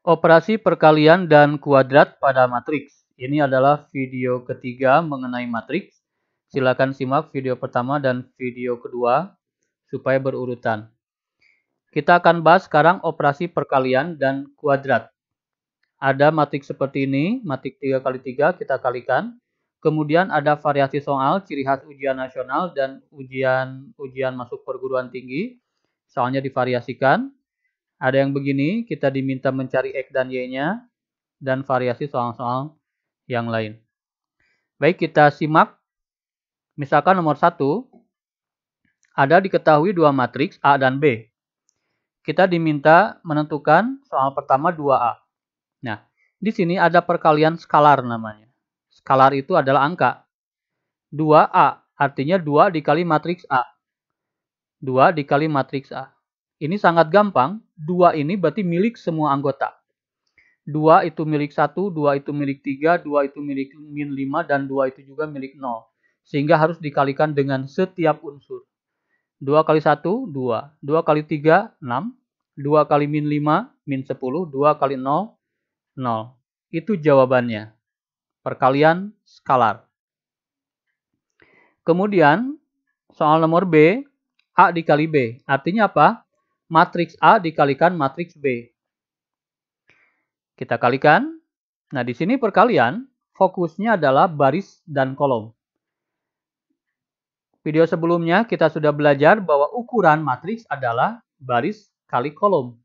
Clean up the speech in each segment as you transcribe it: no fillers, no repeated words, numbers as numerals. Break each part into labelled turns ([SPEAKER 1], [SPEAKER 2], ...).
[SPEAKER 1] Operasi perkalian dan kuadrat pada matriks. Ini adalah video ketiga mengenai matriks. Silakan simak video pertama dan video kedua supaya berurutan. Kita akan bahas sekarang operasi perkalian dan kuadrat. Ada matriks seperti ini, matriks 3 kali 3 kita kalikan. Kemudian ada variasi soal, ciri khas ujian nasional dan ujian masuk perguruan tinggi. Soalnya divariasikan. Ada yang begini, kita diminta mencari X dan Y-nya, dan variasi soal-soal yang lain. Baik, kita simak. Misalkan nomor 1, ada diketahui dua matriks A dan B. Kita diminta menentukan soal pertama 2A. Nah, di sini ada perkalian skalar namanya. Skalar itu adalah angka. 2A, artinya 2 dikali matriks A. 2 dikali matriks A. Ini sangat gampang, 2 ini berarti milik semua anggota. 2 itu milik 1, 2 itu milik 3, 2 itu milik min 5, dan 2 itu juga milik 0. Sehingga harus dikalikan dengan setiap unsur. 2 kali 1, 2. 2 kali 3, 6. 2 kali min 5, min 10. 2 kali 0, 0. Itu jawabannya. Perkalian skalar. Kemudian, soal nomor B, A dikali B. Artinya apa? Matriks A dikalikan matriks B. Kita kalikan. Nah, di sini perkalian, fokusnya adalah baris dan kolom. Video sebelumnya kita sudah belajar bahwa ukuran matriks adalah baris kali kolom.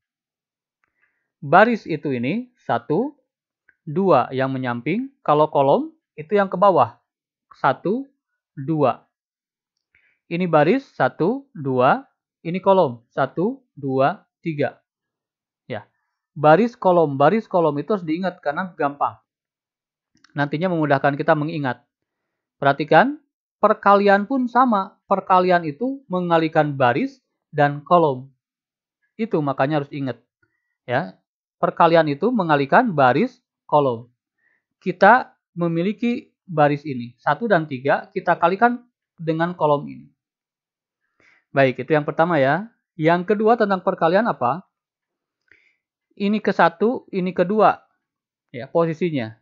[SPEAKER 1] Baris itu ini 1, 2 yang menyamping. Kalau kolom itu yang ke bawah. 1, 2. Ini baris 1, 2. Ini kolom 1, 2, 3. Ya. Baris kolom itu harus diingat karena gampang. Nantinya memudahkan kita mengingat. Perhatikan, perkalian pun sama. Perkalian itu mengalikan baris dan kolom. Itu makanya harus ingat. Ya. Perkalian itu mengalikan baris, kolom. Kita memiliki baris ini. 1 dan 3 kita kalikan dengan kolom ini. Baik, itu yang pertama ya. Yang kedua tentang perkalian apa? Ini ke 1, ini ke 2. Ya, posisinya.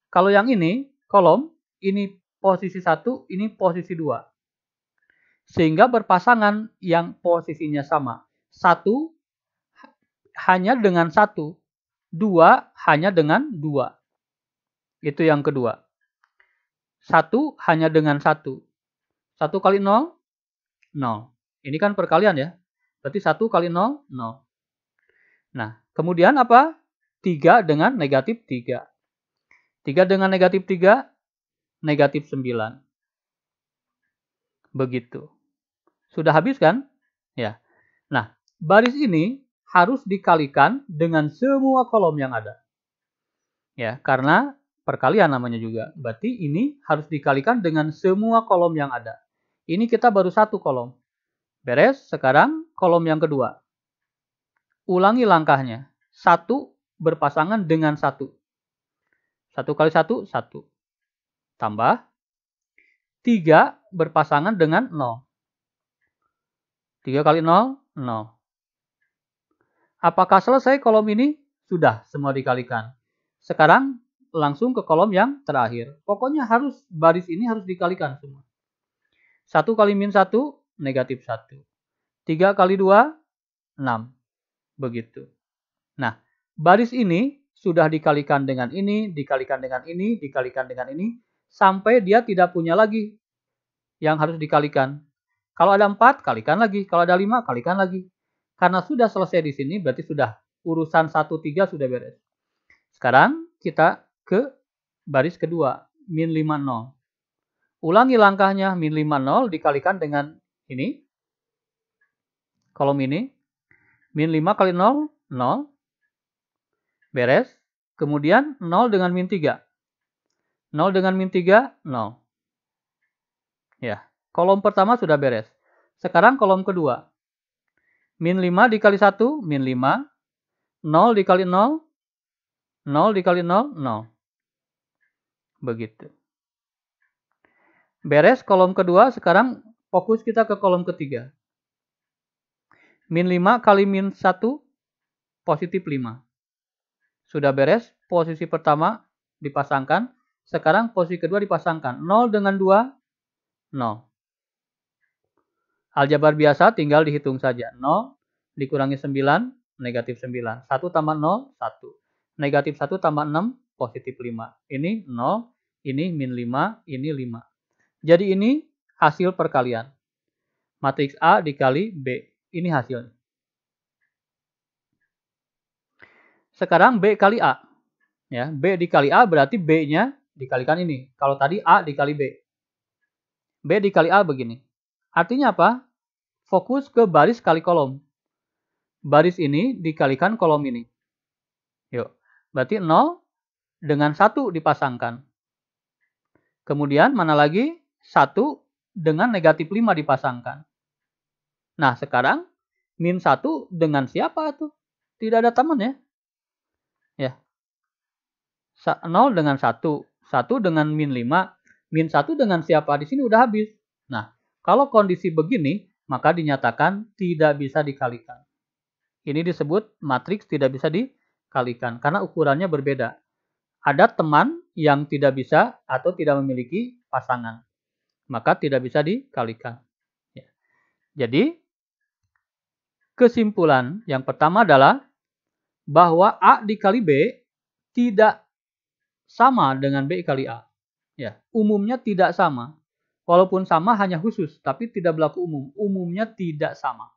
[SPEAKER 1] Kalau yang ini, kolom, ini posisi 1, ini posisi 2. Sehingga berpasangan yang posisinya sama. 1 hanya dengan 1. 2 hanya dengan 2. Itu yang kedua. 1 hanya dengan 1. 1 kali 0, 0. Ini kan perkalian ya. Berarti 1 kali 0, 0. Nah, kemudian apa? 3 dengan negatif 3. 3 dengan negatif 3, negatif 9. Begitu. Sudah habis kan? Ya. Nah, baris ini harus dikalikan dengan semua kolom yang ada. Ya, karena perkalian namanya juga. Berarti ini harus dikalikan dengan semua kolom yang ada. Ini kita baru satu kolom. Beres, sekarang kolom yang kedua. Ulangi langkahnya. 1 berpasangan dengan 1. 1 kali 1, 1. Tambah. 3 berpasangan dengan 0. 3 kali 0, 0. Apakah selesai kolom ini? Sudah, semua dikalikan. Sekarang langsung ke kolom yang terakhir. Pokoknya baris ini harus dikalikan semua. 1 kali min 1, negatif 1. 3 kali 2, 6. Begitu. Nah, baris ini sudah dikalikan dengan ini, dikalikan dengan ini, dikalikan dengan ini, sampai dia tidak punya lagi yang harus dikalikan. Kalau ada 4, kalikan lagi. Kalau ada 5, kalikan lagi. Karena sudah selesai di sini, berarti sudah urusan 1, 3 sudah beres. Sekarang kita ke baris kedua, min 5, 0. Ulangi langkahnya, min 5, 0 dikalikan dengan ini. Kolom ini. Min 5 kali 0, 0. Beres. Kemudian 0 dengan min 3. 0 dengan min 3, 0. Ya, kolom pertama sudah beres. Sekarang kolom kedua. Min 5 dikali 1, min 5. 0 dikali 0, 0 dikali 0, 0. Begitu. Beres kolom kedua, sekarang fokus kita ke kolom ketiga. Min 5 kali min 1, positif 5. Sudah beres, posisi pertama dipasangkan. Sekarang posisi kedua dipasangkan. 0 dengan 2, 0. Aljabar biasa tinggal dihitung saja. 0 dikurangi 9, negatif 9. 1 tambah 0, 1. Negatif 1 tambah 6, positif 5. Ini 0, ini min 5, ini 5. Jadi ini hasil perkalian. Matriks A dikali B. Ini hasilnya. Sekarang B kali A. Ya, B dikali A berarti B-nya dikalikan ini. Kalau tadi A dikali B. B dikali A begini. Artinya apa? Fokus ke baris kali kolom. Baris ini dikalikan kolom ini. Yuk. Berarti 0 dengan 1 dipasangkan. Kemudian mana lagi? 1 dengan negatif 5 dipasangkan. Nah, sekarang min 1 dengan siapa tuh? Tidak ada teman ya. Ya. 0 dengan 1. 1 dengan min 5. Min 1 dengan siapa? Di sini udah habis. Nah, kalau kondisi begini, maka dinyatakan tidak bisa dikalikan. Ini disebut matriks tidak bisa dikalikan karena ukurannya berbeda. Ada teman yang tidak bisa atau tidak memiliki pasangan. Maka tidak bisa dikalikan. Ya. Jadi, kesimpulan yang pertama adalah bahwa A dikali B tidak sama dengan B kali A. Ya, umumnya tidak sama. Walaupun sama hanya khusus, tapi tidak berlaku umum. Umumnya tidak sama.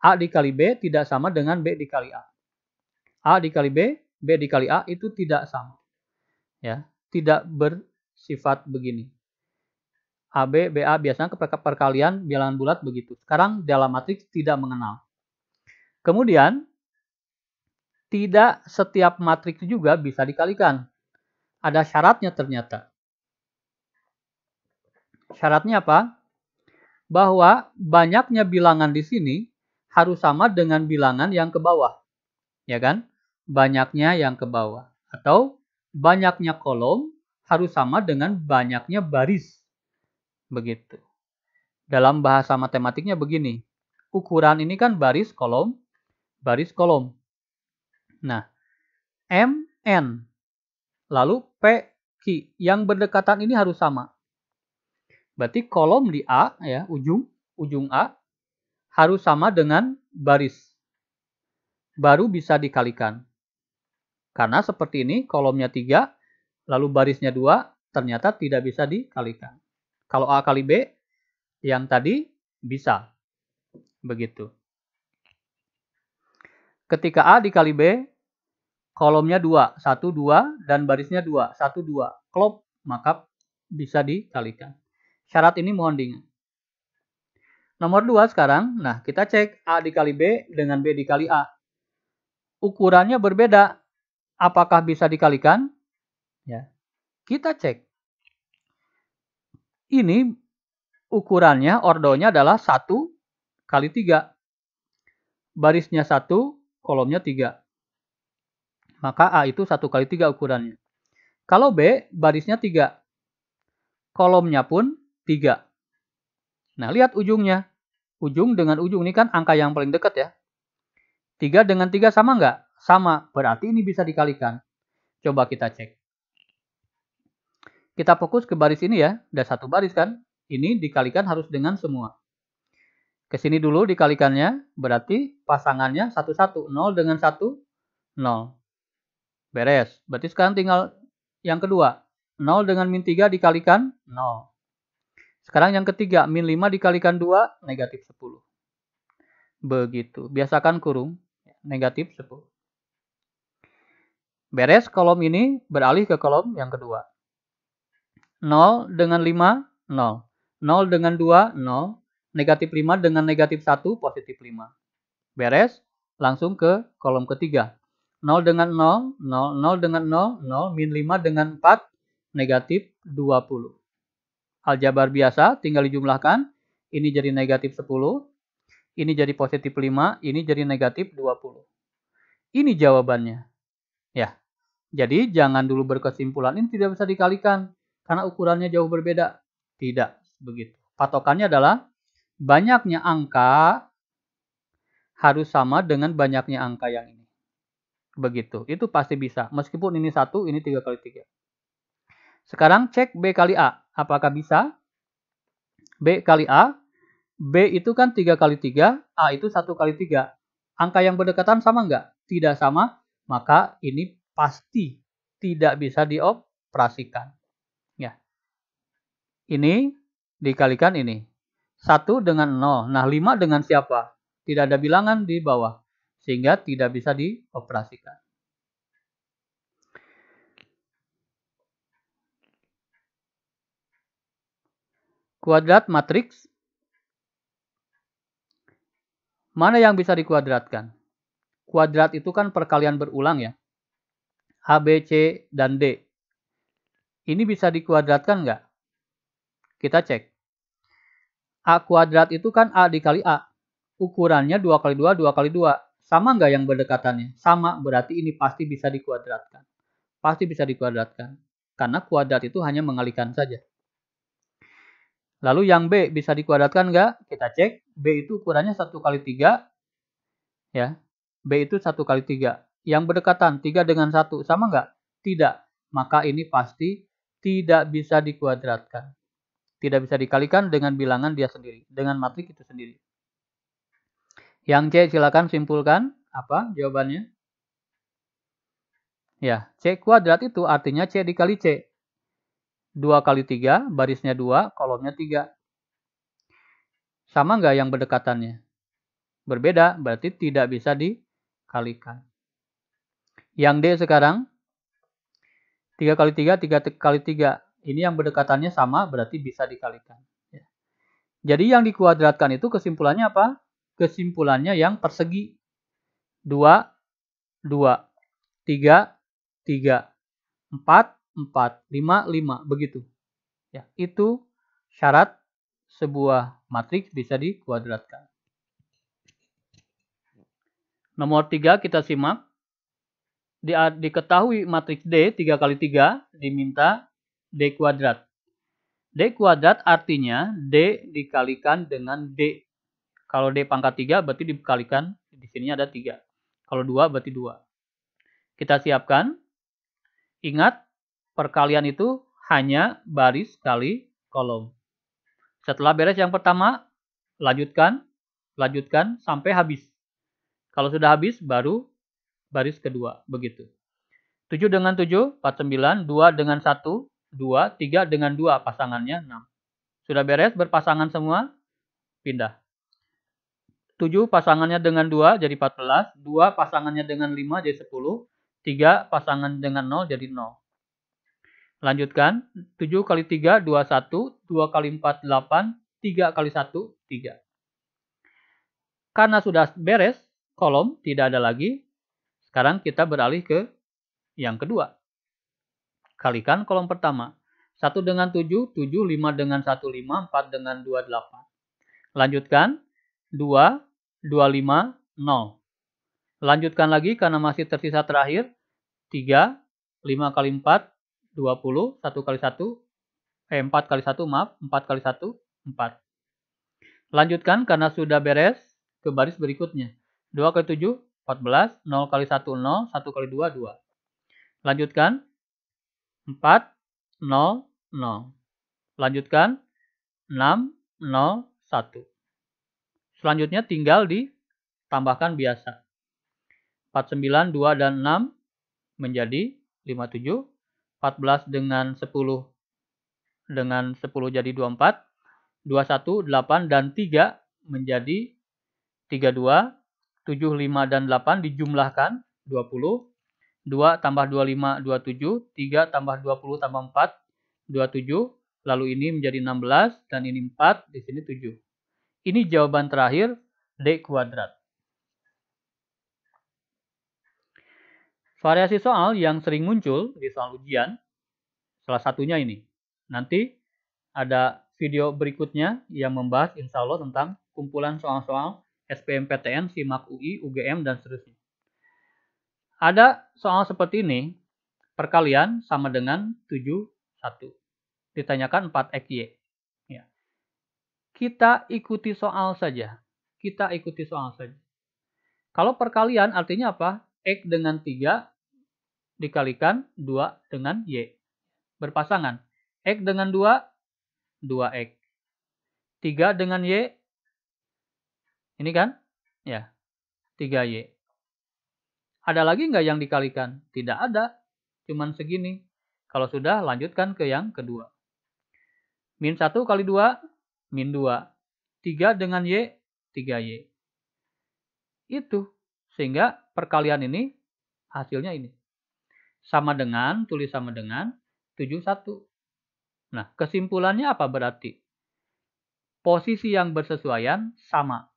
[SPEAKER 1] A dikali B tidak sama dengan B dikali A. A dikali B, B dikali A itu tidak sama. Ya, tidak bersifat begini. AB, BA biasanya perkalian bilangan bulat begitu. Sekarang dalam matriks tidak mengenal. Kemudian, tidak setiap matriks juga bisa dikalikan. Ada syaratnya ternyata. Syaratnya apa? Bahwa banyaknya bilangan di sini harus sama dengan bilangan yang ke bawah. Ya kan? Banyaknya yang ke bawah. Atau banyaknya kolom harus sama dengan banyaknya baris. Begitu. Dalam bahasa matematiknya begini. Ukuran ini kan baris kolom. Baris kolom. Nah, M, N. Lalu P, Q. Yang berdekatan ini harus sama. Berarti kolom di A, ya, ujung A, harus sama dengan baris. Baru bisa dikalikan. Karena seperti ini, kolomnya 3, lalu barisnya 2, ternyata tidak bisa dikalikan. Kalau A kali B, yang tadi bisa. Begitu. Ketika A dikali B, kolomnya 2, 1, 2, dan barisnya 2, 1, 2. Klop, maka bisa dikalikan. Syarat ini mohon diingat. Nomor 2 sekarang, nah kita cek A dikali B dengan B dikali A. Ukurannya berbeda. Apakah bisa dikalikan? Ya. Kita cek. Ini ukurannya, ordonya adalah 1 kali 3. Barisnya 1, kolomnya 3. Maka A itu 1 kali 3 ukurannya. Kalau B, barisnya 3. Kolomnya pun 3. Nah, lihat ujungnya. Ujung dengan ujung ini kan angka yang paling dekat ya. 3 dengan 3 sama nggak? Sama. Berarti ini bisa dikalikan. Coba kita cek. Kita fokus ke baris ini ya. Ada 1 baris kan. Ini dikalikan harus dengan semua. Ke sini dulu dikalikannya. Berarti pasangannya 1, 1. 0 dengan 1, 0. Beres. Berarti sekarang tinggal yang kedua. 0 dengan min 3 dikalikan 0. Sekarang yang ketiga, min 5 dikalikan 2, negatif 10. Begitu. Biasakan kurung, negatif 10. Beres kolom ini, beralih ke kolom yang kedua. 0 dengan 5, 0. 0 dengan 2, 0. Negatif 5 dengan negatif 1, positif 5. Beres, langsung ke kolom ketiga. 0 dengan 0, 0, 0 dengan 0, 0, min 5 dengan 4, negatif 20. Aljabar biasa, tinggal dijumlahkan. Ini jadi negatif 10. Ini jadi positif 5. Ini jadi negatif 20. Ini jawabannya. Ya. Jadi jangan dulu berkesimpulan ini tidak bisa dikalikan. Karena ukurannya jauh berbeda. Tidak. Begitu. Patokannya adalah banyaknya angka harus sama dengan banyaknya angka yang ini. Begitu. Itu pasti bisa. Meskipun ini 1, ini 3 kali 3. Sekarang cek B kali A. Apakah bisa? B kali A. B itu kan 3 kali 3. A itu 1 kali 3. Angka yang berdekatan sama nggak? Tidak sama. Maka ini pasti tidak bisa dioperasikan. Ya. Ini dikalikan ini. 1 dengan 0. Nah, 5 dengan siapa? Tidak ada bilangan di bawah. Sehingga tidak bisa dioperasikan. Kuadrat matriks. Mana yang bisa dikuadratkan? Kuadrat itu kan perkalian berulang ya. A, B, C, dan D. Ini bisa dikuadratkan nggak? Kita cek. A kuadrat itu kan A dikali A. Ukurannya 2 kali 2, 2 kali 2. Sama nggak yang berdekatannya? Sama, berarti ini pasti bisa dikuadratkan. Pasti bisa dikuadratkan. Karena kuadrat itu hanya mengalikan saja. Lalu yang B bisa dikuadratkan nggak? Kita cek. B itu ukurannya 1 kali 3. Ya. B itu 1 kali 3. Yang berdekatan 3 dengan 1. Sama nggak? Tidak. Maka ini pasti tidak bisa dikuadratkan. Tidak bisa dikalikan dengan bilangan dia sendiri. Dengan matriks itu sendiri. Yang C silakan simpulkan. Apa jawabannya? Ya, C kuadrat itu artinya C dikali C. 2 kali 3, barisnya 2, kolomnya 3. Sama nggak yang berdekatannya? Berbeda, berarti tidak bisa dikalikan. Yang D sekarang, 3 kali 3, 3 kali 3. Ini yang berdekatannya sama, berarti bisa dikalikan. Jadi yang dikuadratkan itu kesimpulannya apa? Kesimpulannya yang persegi. 2, 2. 3, 3. 4, 4, 5, 5, begitu. Ya, itu syarat sebuah matriks bisa dikuadratkan. Nomor 3 kita simak. Diketahui matriks D 3 kali 3 diminta D kuadrat. D kuadrat artinya D dikalikan dengan D. Kalau D pangkat 3 berarti dikalikan, di sini ada 3. Kalau 2 berarti 2. Kita siapkan. Ingat, perkalian itu hanya baris kali kolom. Setelah beres yang pertama, lanjutkan sampai habis. Kalau sudah habis, baru baris kedua. Begitu. 7 dengan 7, 49. 2 dengan 1, 2. 3 dengan 2, pasangannya 6. Sudah beres, berpasangan semua, pindah. 7 pasangannya dengan 2, jadi 14. 2 pasangannya dengan 5, jadi 10. 3 pasangan dengan 0, jadi 0. Lanjutkan, 7 kali 3, 21, 2 kali 4, 8, 3 kali 1, 3. Karena sudah beres, kolom tidak ada lagi, sekarang kita beralih ke yang kedua. Kalikan kolom pertama. 1 dengan 7, 7, 5 dengan 1, 5, 4 dengan 2, 8. Lanjutkan, 2, 25, 0. Lanjutkan lagi karena masih tersisa terakhir, 3, 5 kali 4, 20, 1 kali 1, 4 kali 1, maaf, 4 kali 1, 4. Lanjutkan karena sudah beres ke baris berikutnya. 2 kali 7, 14, 0 kali 1, 0, 1 kali 2, 2. Lanjutkan, 4, 0, 0. Lanjutkan, 6, 0, 1. Selanjutnya tinggal ditambahkan biasa. 49, 2, dan 6 menjadi 57. 14 dengan 10 jadi 24. 21, 8, dan 3 menjadi 32. 7, 5, dan 8 dijumlahkan 20. 2 tambah 25, 27. 3 tambah 20 tambah 4, 27. Lalu ini menjadi 16, dan ini 4, di sini 7. Ini jawaban terakhir, D kuadrat. Variasi soal yang sering muncul di soal ujian, salah satunya ini. Nanti ada video berikutnya yang membahas insya Allah tentang kumpulan soal-soal SBMPTN, SIMAK UI, UGM, dan seterusnya. Ada soal seperti ini, perkalian sama dengan 7, 1. Ditanyakan 4XY. Ya. Kita ikuti soal saja. Kalau perkalian artinya apa? X dengan 3 dikalikan 2 dengan Y. Berpasangan. X dengan 2, 2X. 3 dengan Y, ini kan? Ya, 3Y. Ada lagi nggak yang dikalikan? Tidak ada. Cuman segini. Kalau sudah, lanjutkan ke yang kedua. Min 1 kali 2, min 2. 3 dengan Y, 3Y. Itu. Sehingga perkalian ini, hasilnya ini. Sama dengan, tulis sama dengan 71. Nah, kesimpulannya apa berarti? Posisi yang bersesuaian sama.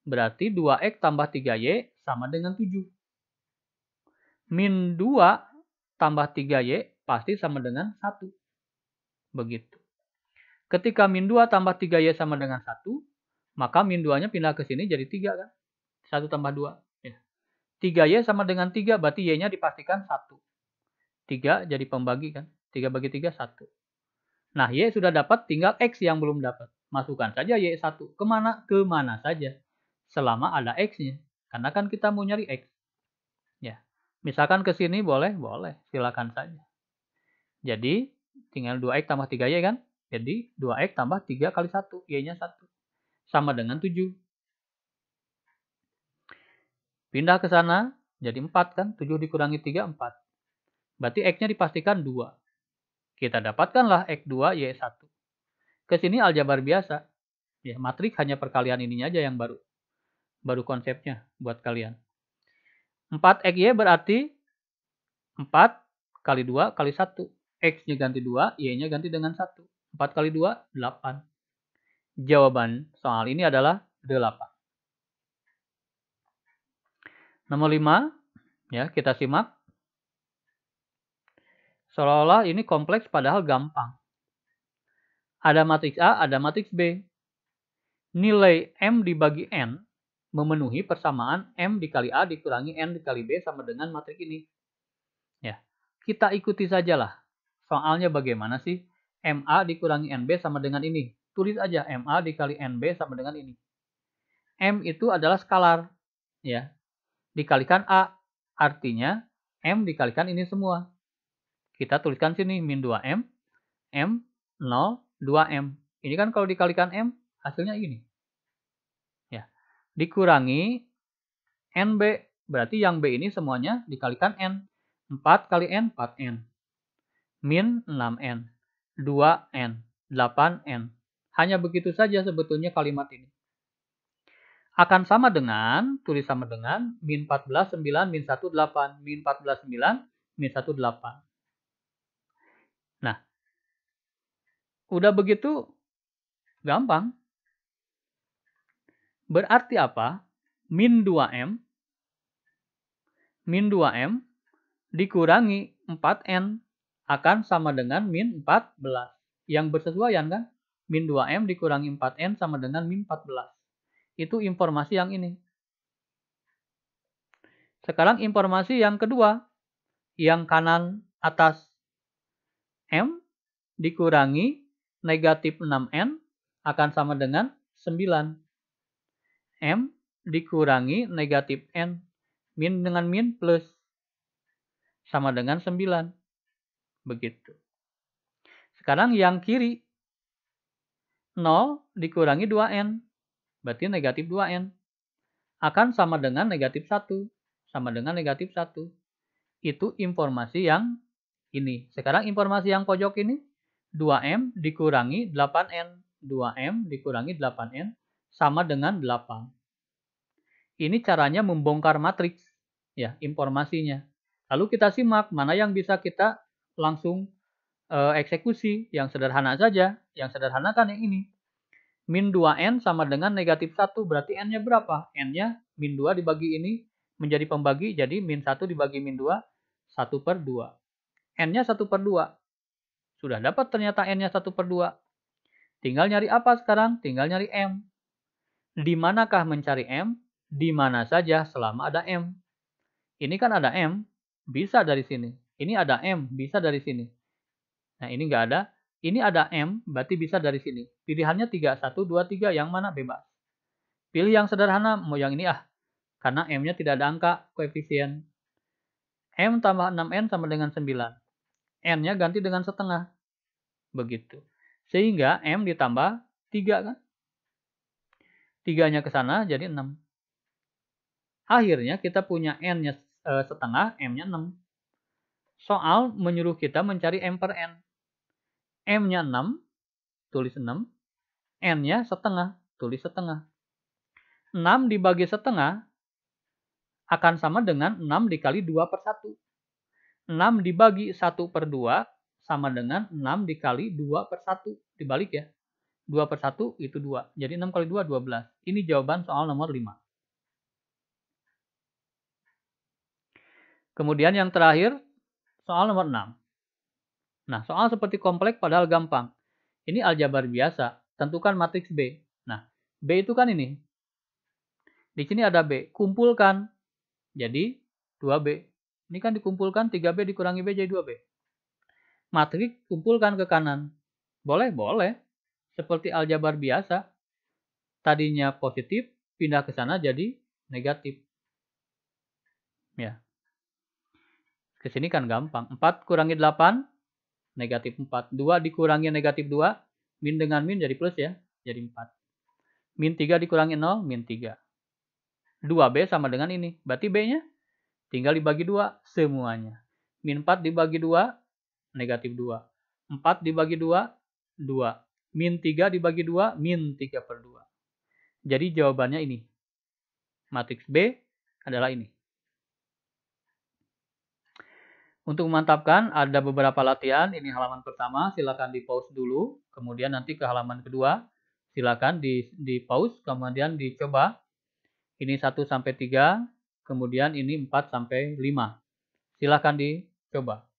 [SPEAKER 1] Berarti 2X tambah 3Y sama dengan 7. Min 2 tambah 3Y pasti sama dengan 1. Begitu. Ketika min 2 tambah 3Y sama dengan 1, maka min 2-nya pindah ke sini jadi 3 kan? 1 tambah 2. Ya. 3Y sama dengan 3, berarti Y-nya dipastikan 1. 3 jadi pembagi kan? 3 bagi 3, 1. Nah, Y sudah dapat, tinggal X yang belum dapat. Masukkan saja Y1. Kemana? Kemana saja. Selama ada X-nya. Karena kan kita mau nyari X. Ya. Misalkan ke sini boleh? Boleh. Silakan saja. Jadi, tinggal 2X tambah 3Y kan? Jadi, 2X tambah 3 kali 1. Y-nya 1. Sama dengan 7. Pindah ke sana. Jadi 4 kan? 7 dikurangi 3, 4. Berarti X-nya dipastikan 2. Kita dapatkanlah X2, Y1. Ke sini aljabar biasa. Ya, matriks hanya perkalian ininya aja yang baru. Baru konsepnya buat kalian. 4XY berarti 4 kali 2 kali 1. X-nya ganti 2, Y-nya ganti dengan 1. 4 kali 2, 8. Jawaban soal ini adalah 8. Nomor 5, ya, kita simak. Seolah-olah ini kompleks padahal gampang. Ada matriks A, ada matriks B. Nilai M dibagi N memenuhi persamaan M dikali A dikurangi N dikali B sama dengan matriks ini. Ya, kita ikuti sajalah. Soalnya bagaimana sih? MA dikurangi NB sama dengan ini. Tulis aja MA dikali NB sama dengan ini. M itu adalah skalar. Ya, dikalikan A. Artinya M dikalikan ini semua. Kita tuliskan sini min 2M. M 0, 2M. Ini kan kalau dikalikan M, hasilnya ini. Ya, dikurangi NB. Berarti yang B ini semuanya dikalikan N. 4 kali N, 4N. Min 6N. 2N. 8N. Hanya begitu saja sebetulnya kalimat ini. Akan sama dengan, tulis sama dengan, min 14, 9, min 1, 8. Min 14, 9, min 1, 8. Nah, udah begitu, gampang. Berarti apa? Min 2M dikurangi 4N akan sama dengan min 14. Yang bersesuaian kan? Min 2M dikurangi 4N sama dengan min 14. Itu informasi yang ini. Sekarang informasi yang kedua. Yang kanan atas. M dikurangi negatif 6N akan sama dengan 9. M dikurangi negatif N. Min dengan min plus. Sama dengan 9. Begitu. Sekarang yang kiri. 0 dikurangi 2N. Berarti negatif 2N. Akan sama dengan negatif 1. Sama dengan negatif 1. Itu informasi yang ini. Sekarang informasi yang pojok ini. 2M dikurangi 8N. 2M dikurangi 8N. Sama dengan 8. Ini caranya membongkar matriks. Ya, informasinya. Lalu kita simak mana yang bisa kita langsung eksekusi. Yang sederhana saja. Yang sederhana kan yang ini. Min 2N sama dengan negatif 1. Berarti N-nya berapa? N-nya min 2 dibagi ini menjadi pembagi. Jadi min 1 dibagi min 2. 1/2. N-nya 1/2. Sudah dapat ternyata N-nya 1/2. Tinggal nyari apa sekarang? Tinggal nyari M. Di manakah mencari M? Di mana saja selama ada M. Ini kan ada M. Bisa dari sini. Ini ada M. Bisa dari sini. Nah, ini nggak ada. Ini ada M, berarti bisa dari sini. Pilihannya 3, 1, 2, 3, yang mana bebas. Pilih yang sederhana, mau yang ini Karena M-nya tidak ada angka koefisien. M tambah 6N sama dengan 9. N-nya ganti dengan setengah. Begitu. Sehingga M ditambah 3 kan? 3-nya ke sana jadi 6. Akhirnya kita punya N-nya setengah, M-nya 6. Soal menyuruh kita mencari M per N. M-nya 6, tulis 6. N-nya setengah, tulis setengah. 6 dibagi setengah akan sama dengan 6 dikali 2 per 1. 6 dibagi 1 per 2 sama dengan 6 dikali 2 per 1. Dibalik ya. 2 per 1 itu 2. Jadi 6 kali 2, 12. Ini jawaban soal nomor 5. Kemudian yang terakhir, soal nomor 6. Nah, soal seperti kompleks padahal gampang. Ini aljabar biasa. Tentukan matriks B. Nah, B itu kan ini. Di sini ada B. Kumpulkan. Jadi 2B. Ini kan dikumpulkan 3B dikurangi B jadi 2B. Matriks kumpulkan ke kanan. Boleh? Boleh. Seperti aljabar biasa. Tadinya positif, pindah ke sana jadi negatif. Ya. Ke sini kan gampang. 4 kurangi 8, negatif 4. 2 dikurangi negatif 2, min dengan min jadi plus ya. Jadi 4. Min 3 dikurangi 0, min 3. 2B sama dengan ini. Berarti B-nya tinggal dibagi 2 semuanya. Min 4 dibagi 2, negatif 2. 4 dibagi 2, 2. Min 3 dibagi 2, min 3 per 2. Jadi jawabannya ini. Matriks B adalah ini. Untuk memantapkan, ada beberapa latihan. Ini halaman pertama, silakan di pause dulu. Kemudian nanti ke halaman kedua, silakan di pause, kemudian dicoba. Ini 1-3, kemudian ini 4-5. Silakan dicoba.